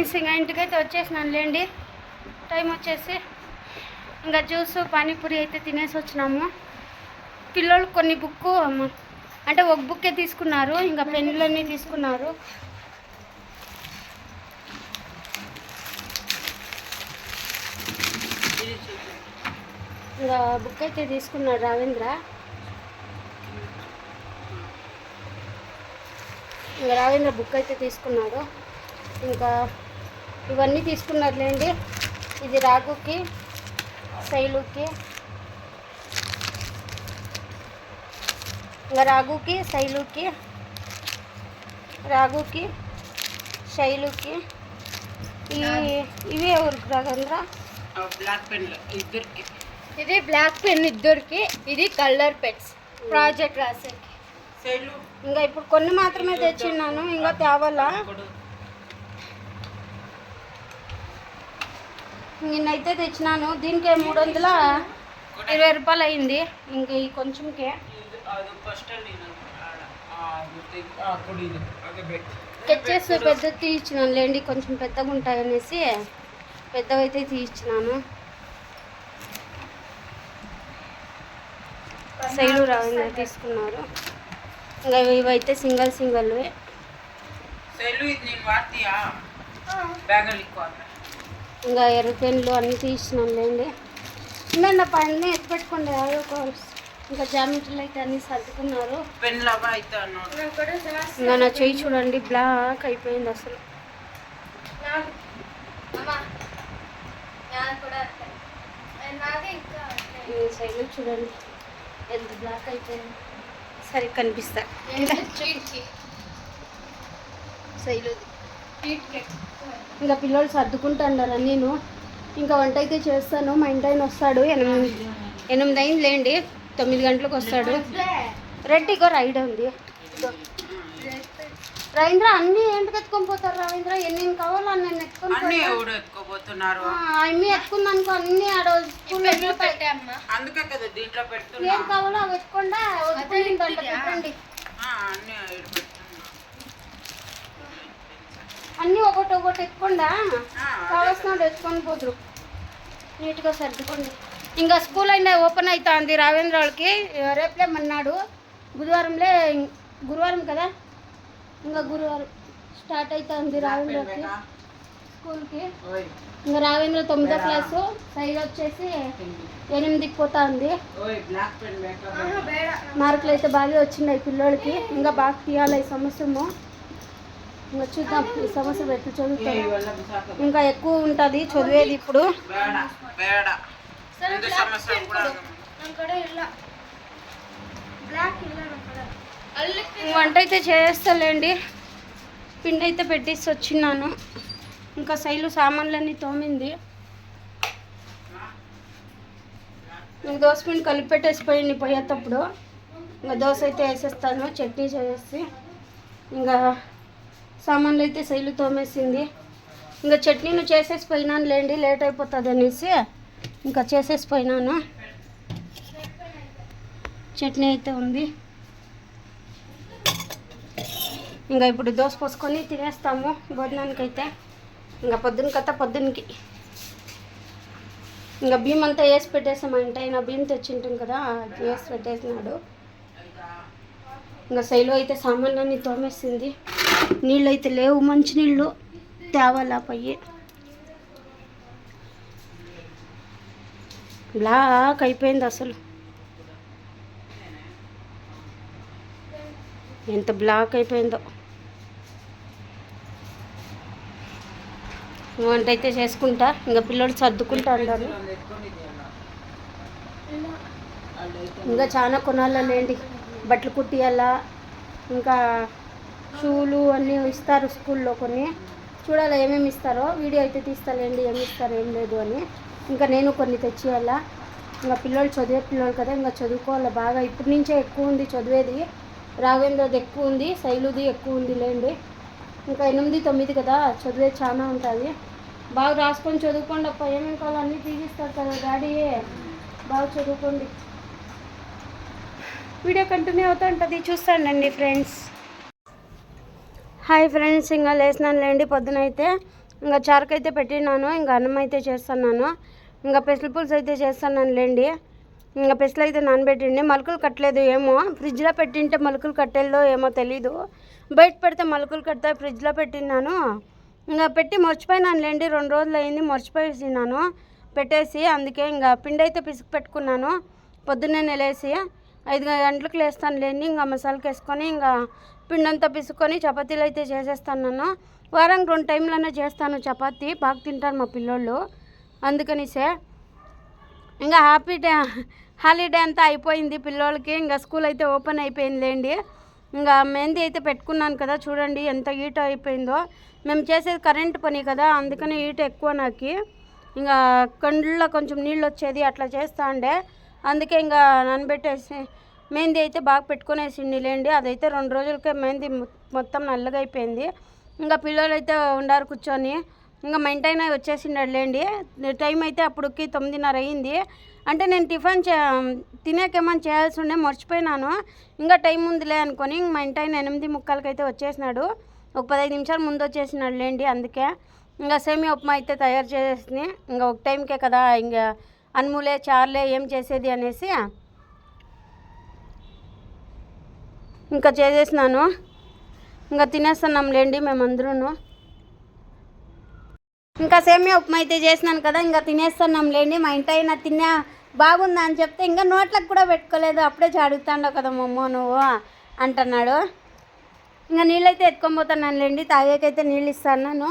Friends, ఇంకా ఇంటికైతే వచ్చేసినాను లేండి. టైం వచ్చేసి ఇంకా జ్యూస్ పానీపూరి అయితే తినేసి వచ్చినాము. పిల్లలు కొన్ని బుక్కు అంటే ఒక బుక్కే తీసుకున్నారు, ఇంకా పెన్నులన్నీ తీసుకున్నారు. ఇంకా బుక్ అయితే తీసుకున్నాడు రావేంద్ర. ఇంకా రావేంద్ర బుక్ అయితే తీసుకున్నాడు. ఇంకా ఇవన్నీ తీసుకున్నారులేండి. ఇది రాఘుకి, శైలుకి, ఇంకా రాఘుకి, శైలుకి ఇవి ఎవరికి రాఘవేంద్ర? బ్లాక్ పెన్ ఇద్దరికి. ఇది బ్లాక్ పెన్ ఇద్దరికి, ఇది కలర్ పెన్స్ ప్రాజెక్ట్ రాసేకి. ఇంకా ఇప్పుడు కొన్ని మాత్రమే తెచ్చిన్నాను, ఇంకా తేవాలా. నిన్నైతే తెచ్చినాను, దీనికి 320 రూపాయలు అయింది. ఇంక ఈ కొంచెంకే తెచ్చేసి పెద్ద తీయించినాను లేండి, కొంచెం పెద్దగా ఉంటాయనేసి పెద్దవైతే తీయించినాను. శైలు రావంగా తీసుకున్నారు. ఇంకా ఇవైతే సింగల్ ఇంకా ఎర్ర పెన్లు అన్నీ తీసినాను లేండి. ఇంకా నా పని ఎత్తి పెట్టుకోండి. ఇంకా జామెట్రీలు అయితే అన్నీ సర్దుకున్నారు. ఇంకా నా చెయ్యి చూడండి, బ్లాక్ అయిపోయింది అసలు. శైలు చూడండి ఎంత బ్లాక్ అయిపోయింది, సరిగ్గా కనిపిస్తా. శైలు ఇంకా పిల్లలు సర్దుకుంటున్నారు నేను. ఇంకా వంట అయితే చేస్తాను. మా ఇంటి ఆయన వస్తాడు, 8 అయింది లేండి, 9 గంటలకు వస్తాడు. రెడ్ ఇగో రైడ్ ఉంది. రవీంద్ర అన్నీ ఏంటికి ఎత్తుకొని పోతారు రావేంద్ర? ఎన్ని కావాలో అన్నీ ఎత్తుకోపోతున్నారు. అన్నీ ఎత్తుకుందనుకో, అన్నీ ఆడ స్కూల్లో ఏం కావాలో అవి ఎత్తుకుండా పెట్టండి. అన్నీ ఒకటి ఎత్తుకుండా కావాల్సిన ఎత్తుకొని పోదురు. నీట్గా సర్దుకోండి. ఇంకా స్కూల్ అయినా ఓపెన్ అవుతుంది రావేంద్ర వాళ్ళకి. రేపులేమన్నాడు, గురువారం కదా, ఇంకా గురువారం స్టార్ట్ అవుతుంది రావేంద్రకి స్కూల్కి. ఇంకా రావేంద్ర 9వ క్లాసు, శైలు వచ్చేసి 8కి పోతుంది. మార్కులు అయితే బాగా వచ్చినాయి పిల్లోడికి. ఇంకా బాగా తీయాలి ఈ సంవత్సరము. ఇంకా చూద్దాం ఈ సంవత్సరం ఎట్లా చదువుతాయి. ఇంకా ఎక్కువ ఉంటుంది చదివేది ఇప్పుడు. వంట అయితే చేస్తాలేండి, పిండి అయితే పెట్టేసి వచ్చినాను. ఇంకా శైలు సామాన్లన్నీ తోమింది. ఇంకా దోశ పిండి కలిపి పెట్టేసిపోయింది పోయేటప్పుడు. ఇంకా దోశ అయితే వేసేస్తాను, చట్నీ చేసేసి. ఇంకా సామాన్లు అయితే శైలు తోమేసింది. ఇంకా చట్నీను చేసేసిపోయినాను లేండి, లేట్ అయిపోతుంది అనేసి ఇంకా చేసేసిపోయినాను. చట్నీ అయితే ఉంది. ఇంకా ఇప్పుడు దోశ పోసుకొని తినేస్తాము భోజనానికి అయితే. ఇంకా పొద్దునకి ఇంకా బియ్యం అంతా వేసి పెట్టేసాం. అంటే ఆయన బియ్యం తెచ్చింటాం కదా, వేసి పెట్టేసినాడు. ఇంకా శైలు అయితే సామాన్లన్నీ తోమేసింది. నీళ్ళు అయితే లేవు, మంచి నీళ్ళు తేవాలా పోయి. బ్లాక్ అయిపోయింది అసలు, ఎంత బ్లాక్ అయిపోయిందో. వంట అయితే చేసుకుంటా, ఇంకా పిల్లలు సర్దుకుంటా అన్నారు. ఇంకా చాలా కొనాలండి, బట్టలు కుట్టియాలా, ఇంకా షూలు అన్నీ ఇస్తారు స్కూల్లో. కొన్ని చూడాలా ఏమేమి ఇస్తారో, వీడియో అయితే తీస్తాలేండి ఏమి ఇస్తారు ఏం లేదు అని. ఇంకా నేను కొన్ని తెచ్చియాలా. ఇంకా పిల్లలు చదివే పిల్లలు కదా, ఇంకా చదువుకోవాలి బాగా. ఇప్పటి నుంచే ఎక్కువ ఉంది చదివేది. రాఘవేంద్రది ఎక్కువ ఉంది, శైలుది ఎక్కువ ఉంది లేండి. ఇంకా 8, 9 కదా, చదివేది చాలా ఉంటుంది. బాగా రాసుకొని చదువుకోండి అప్ప. ఏమేమి కావాలో అన్నీ తీసిస్తారు కదా డాడీ, బాగా చదువుకోండి. వీడియో కంటిన్యూ అవుతూ ఉంటుంది, చూస్తానండి ఫ్రెండ్స్. హాయ్ ఫ్రెండ్స్, ఇంకా లేసినాను లేండి. పొద్దునైతే ఇంకా చారుకు అయితే పెట్టినాను, ఇంకా అన్నం అయితే చేస్తున్నాను, ఇంకా పెసల పులుసు అయితే చేస్తున్నాను లేండి. ఇంకా పెసలు అయితే నానబెట్టిండి, మొలకలు కట్టలేదు, ఏమో ఫ్రిడ్జ్లో పెట్టింటే మొలకలు కట్టేదో ఏమో తెలీదు, బయట పెడితే మొలకలు కడతాయి. ఫ్రిడ్జ్లో పెట్టినాను, ఇంకా పెట్టి మర్చిపోయినాను లేండి, 2 రోజులు అయింది మర్చిపోయేసినాను పెట్టేసి. అందుకే ఇంకా పిండి అయితే పిసికి పెట్టుకున్నాను, పొద్దున్నే లేసి 5 గంటలకు లేస్తాను లేండి. ఇంకా మసాలాకి వేసుకొని ఇంకా పిండి అంతా పిసుకొని చపాతీలు అయితే చేసేస్తాను. వారానికి 2 టైంలోనే చేస్తాను చపాతీ, బాగా తింటారు మా పిల్లోళ్ళు. అందుకనిసే ఇంకా హాలిడే అంతా అయిపోయింది పిల్లోళ్ళకి, ఇంకా స్కూల్ అయితే ఓపెన్ అయిపోయింది లేండి. ఇంకా మెహందీ అయితే పెట్టుకున్నాను కదా, చూడండి ఎంత హీట్ అయిపోయిందో. మేము చేసేది కరెంటు పని కదా, అందుకని హీట్ ఎక్కువ నాకు. ఇంకా కండ్లలో కొంచెం నీళ్ళు వచ్చేది అట్లా చేస్తా ఉండే, అందుకే ఇంకా నానబెట్టేసి మెహందీ అయితే బాగా పెట్టుకునేసింది లేండి. అదైతే 2 రోజులకే మెహందీ మొత్తం నల్లగా అయిపోయింది. ఇంకా పిల్లలు అయితే ఉండారు కూర్చొని, ఇంకా మెయింటైన్ అయి వచ్చేసిండాడు లేండి. టైం అయితే అప్పటికి 9:30 అయింది. అంటే నేను టిఫిన్ తినేకేమని చేయాల్సి ఉండే, మర్చిపోయినాను. ఇంకా టైం ఉందిలే అనుకొని మెయింటైన్ 8:45 అయితే వచ్చేసినాడు, ఒక 15 నిమిషాలు ముందు వచ్చేసినాడు లేండి. అందుకే ఇంకా సేమియా ఉప్మా అయితే తయారు చేసేసి, ఇంకా ఒక టైంకే కదా, ఇంకా అన్ములే చార్లే ఏం చేసేది అనేసి ఇంకా చేసేసినాను. ఇంకా తినేస్తున్నాం లేండి మేమందరూ. ఇంకా సేమియా ఉప్మా అయితే చేసినాను కదా, ఇంకా తినేస్తున్నాం లేండి. మా ఇంటి అయినా తిన్నా బాగుందా అని చెప్తే ఇంకా నోట్లకు కూడా పెట్టుకోలేదు, అప్పుడే అడుగుతాండవు కదా మమ్మో నువ్వు అంటున్నాడు. ఇంకా నీళ్ళైతే ఎత్తుకొని పోతున్నాను లేండి, తాగేకైతే నీళ్ళు ఇస్తాను.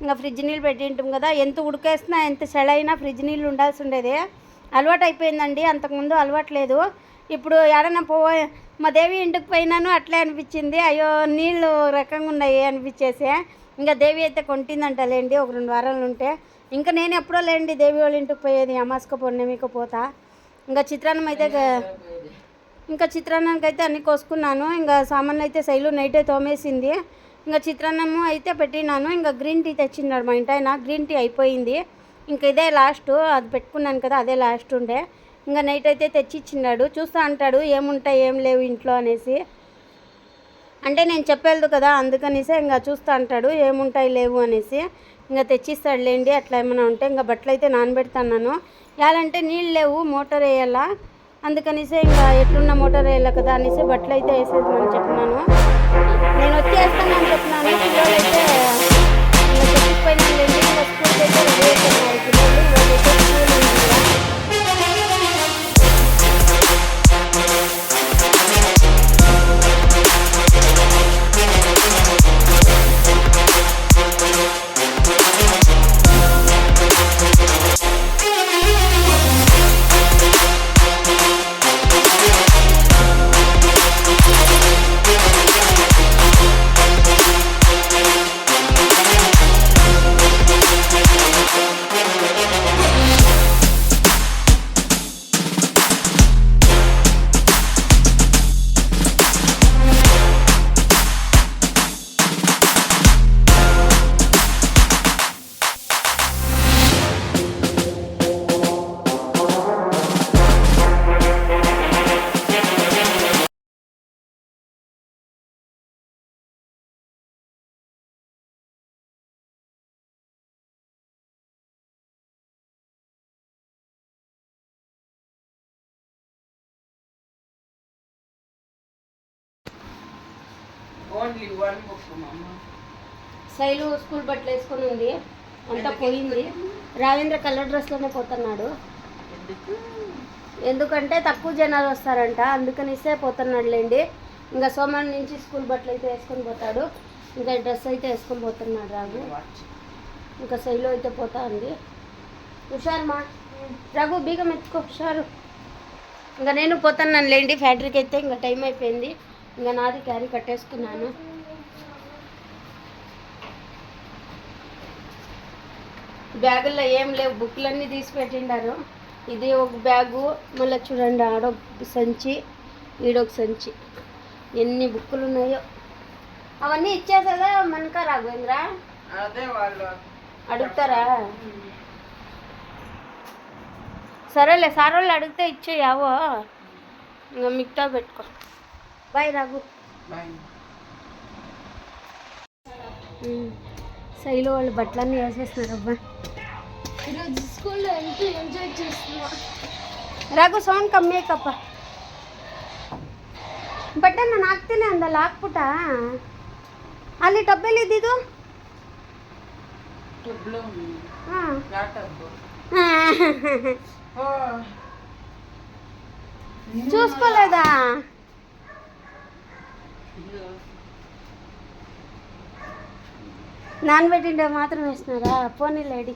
ఇంకా ఫ్రిడ్జ్ నీళ్ళు పెట్టింటాం కదా, ఎంత ఉడికేసినా ఎంత చెడైనా ఫ్రిడ్జ్ నీళ్ళు ఉండాల్సి ఉండేది. అలవాటు అయిపోయిందండి, అంతకుముందు అలవాటు లేదు. ఇప్పుడు ఏడన్నా మా దేవి ఇంటికి పోయినాను అట్లే అనిపించింది, అయ్యో నీళ్ళు రకంగా ఉన్నాయి అనిపించేసి. ఇంకా దేవి అయితే కొంటిందంట లేండి, ఒక 2 వారాలు ఉంటే. ఇంకా నేను ఎప్పుడో లేండి దేవి వాళ్ళ ఇంటికి పోయేది, అమాస్క పౌర్ణమికి పోతా. ఇంకా చిత్రాన్నం అయితే చిత్రాన్నానికి అయితే అన్నీ కోసుకున్నాను. ఇంకా సామాన్లు అయితే శైలు నైటే తోమేసింది. ఇంకా చిత్రాన్నము అయితే పెట్టినాను. ఇంకా గ్రీన్ టీ తెచ్చిన్నాడు మా ఇంటి ఆయన, గ్రీన్ టీ అయిపోయింది. ఇంకా ఇదే లాస్ట్, అది పెట్టుకున్నాను కదా అదే లాస్ట్ ఉండే. ఇంకా నైట్ అయితే తెచ్చిచ్చిన్నాడు, చూస్తా అంటాడు ఏముంటాయి ఏం లేవు ఇంట్లో అనేసి. అంటే నేను చెప్పేది కదా, అందుకనేసి ఇంకా చూస్తూ అంటాడు ఏముంటాయి లేవు అనేసి. ఇంకా తెచ్చిస్తాడు లేండి అట్లా ఏమైనా ఉంటే. ఇంకా బట్టలు అయితే నానబెడతాను, ఎలాంటే నీళ్ళు లేవు మోటార్ వేయాలా, అందుకనేసి ఇంకా ఎట్లున్న మోటార్ వేయాలి కదా అనేసి బట్టలు అయితే వేసేద్దామని చెప్పినాను. నేను వచ్చి వేస్తానని చెప్పినాను. పిల్లలు అయితే ఇంకా చెప్పిపోయినా లేండి, ఇంకా స్కూల్కి అయితే రెడీ అవుతున్నారు పిల్లలు. ఇవాళైతే స్కూల్ ఉంది కదా. ఓన్లీ 1 బుక్ మమ్మ. శైలు స్కూల్ బట్టలు వేసుకొని ఉంది, అంతా పోయింది. రావేంద్ర కలర్ డ్రెస్లోనే పోతున్నాడు, ఎందుకంటే తక్కువ జనాలు వస్తారంట, అందుకనిస్తే పోతున్నాడు లేండి. ఇంకా సోమవారం నుంచి స్కూల్ బట్టలు అయితే వేసుకొని పోతాడు. ఇంకా డ్రెస్ అయితే వేసుకొని పోతున్నాడు రాగు. ఇంకా శైలు అయితే పోతా ఉంది. హుషారు మా రఘు, బీగం ఎత్తుకో హుషారు. ఇంకా నేను పోతున్నాను లేండి ఫ్యాక్టరీకి అయితే, ఇంకా టైం అయిపోయింది. ఇంకా నాది క్యారీ కట్టేసుకున్నాను. బ్యాగుల్లో ఏం లేవు, బుక్లన్నీ తీసి పెట్టిండారు. ఇది ఒక బ్యాగు, మళ్ళీ చూడండి ఆడొక సంచి, ఈడొక సంచి, ఎన్ని బుక్కులు ఉన్నాయో. అవన్నీ ఇచ్చేసేదా మనకా రాఘవేంద్ర? అదే వాళ్ళు అడుగుతారా? సరేలే, సార్ వాళ్ళు అడిగితే ఇచ్చేయావో, ఇంకా మిగతా పెట్టుకో. బాయ్ రాఘు. శైలు వాళ్ళు బట్టలన్నీ వేసేస్తున్నారు అబ్బా. ఈరోజు స్కూల్లో ఎంత ఎంజాయ్ చేస్తున్నా. ರಘು ಸೌಂಡ್ ಕಮ್ಮಿ ಐಕಪ್ಪ ಬಟ್ಟೆ ನಾನು ಹಾಕ್ತೀನಿ ಅಂದಲ್ಲ ಹಾಕ್ಬಿಟ್ಟ ಅಲ್ಲಿ ಟಬ್ಬಲ್ಲಿ ಇದ್ದಿದ್ದು టబ్లో ఉంది. ಹಾಂ నా టబ్బు. చూసుకోలేదా నానబెట్టిండే మాత్రం వేసినారా పోనీ లేడీ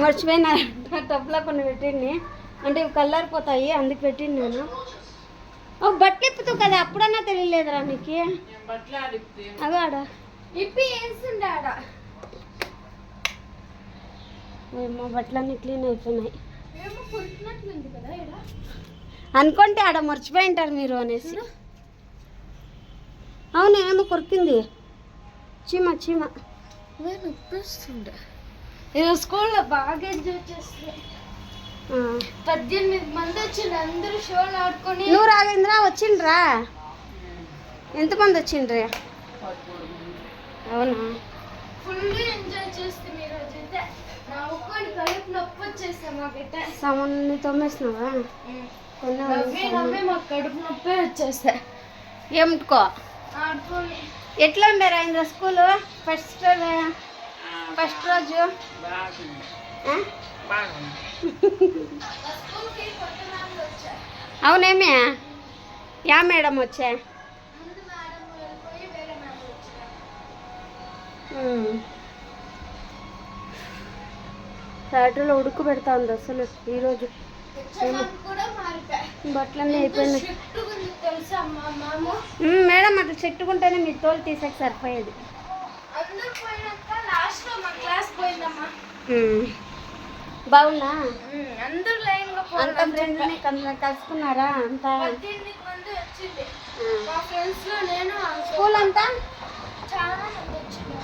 మర్చిపోయినారంట టబ్లో కొన్ని పెట్టిండి అంటే ఇవి కల్లారిపోతాయి అందుకు పెట్టిండి నేను బట్టలు ఇప్పుతూ కదా అప్పుడన్నా తెలియలేదురా నీకు నేను బట్టలు ఆడితే అగాడ ఇప్పి వేస్తుండే ఆడ. ఏమో బట్టలన్నీ క్లీన్ అయిపోయినాయి ఏమో కొట్టినట్లుంది కదా ఈడ. అనుకుంటే ఆడ మర్చిపోయి ఉంటారు మీరు అనేసి అవును ఏమో కొరికింది చీమ చీమ నేను నొప్పిస్తుండే. ఈరోజు స్కూల్లో బాగా ఎంజాయ్ చేస్తుండే. 18 మంది వచ్చిండ్రు, అందరూ షోలు ఆడుకొని. నువ్వు రాగేంద్ర వచ్చిండ్రా ఎంతమంది వచ్చిండ్రి అవునా ఫుల్ ఎంజాయ్ చేస్తాం ఈరోజు అయితే. నవ్వుకొని కడుపు నొప్పి వచ్చేస్తాం మాకైతే. సామాన్ని తోమేసినావా కొన్ని నవ్వే మాకు కడుపు నొప్పి వచ్చేస్తాయి ఏమిటికో ఆడుకొని. ఎట్లా ఉండారా ఇంద్ర స్కూలు ఫస్ట్ రోజు బాగుంది. ఆ? బాగుంది. స్కూల్కి కొత్త మ్యామ్లు వచ్చారు. అవునేమే యా మేడం వచ్చా ముందు మేడం వెళ్ళిపోయి వేరే మ్యామ్లు వచ్చారు. ఫ్యాక్టరీలో ఉడుకు పెడతా ఉంది అసలు ఈరోజు మ్యామ్ కూడా మారిపోయాయి. బట్టలన్నీ అయిపోయినాయి స్ట్రిక్ట్ ఉంది తెలుసా మా మ్యామ్. మేడం అట్లా చెట్టుకుంటేనే మీ తోలు తీసాక సరిపోయేది అందరూ పోయినాక లాస్ట్ లో మా క్లాస్ పోయిందమ్మా. బాగున్నా అందరూ లైన్ గా అంత ఫ్రెండ్ని కలుసుకున్నారా అంతా 18 మంది వచ్చింది. మా ఫ్రెండ్స్ లో నేను స్కూల్ అంతా చాలా మంది వచ్చింది.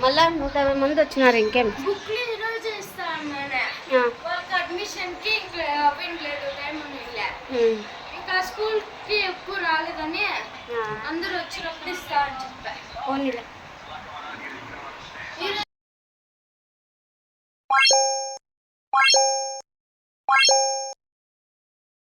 మళ్ళా 150 మంది వచ్చినారు ఇంకేం బుక్లు ఈ రోజు ఇస్తాను నేనే. ఆ, వాళ్ళకి అడ్మిషన్ కి ఇంకా అవ్వలేదు, టైం ఉండలే. ఉమ్, ఇంకా స్కూల్ కి ఎక్కువ రాలేదని ఆ, అందరూ వచ్చినప్పుడు ఇస్తా అని చెప్పా. పోనీలే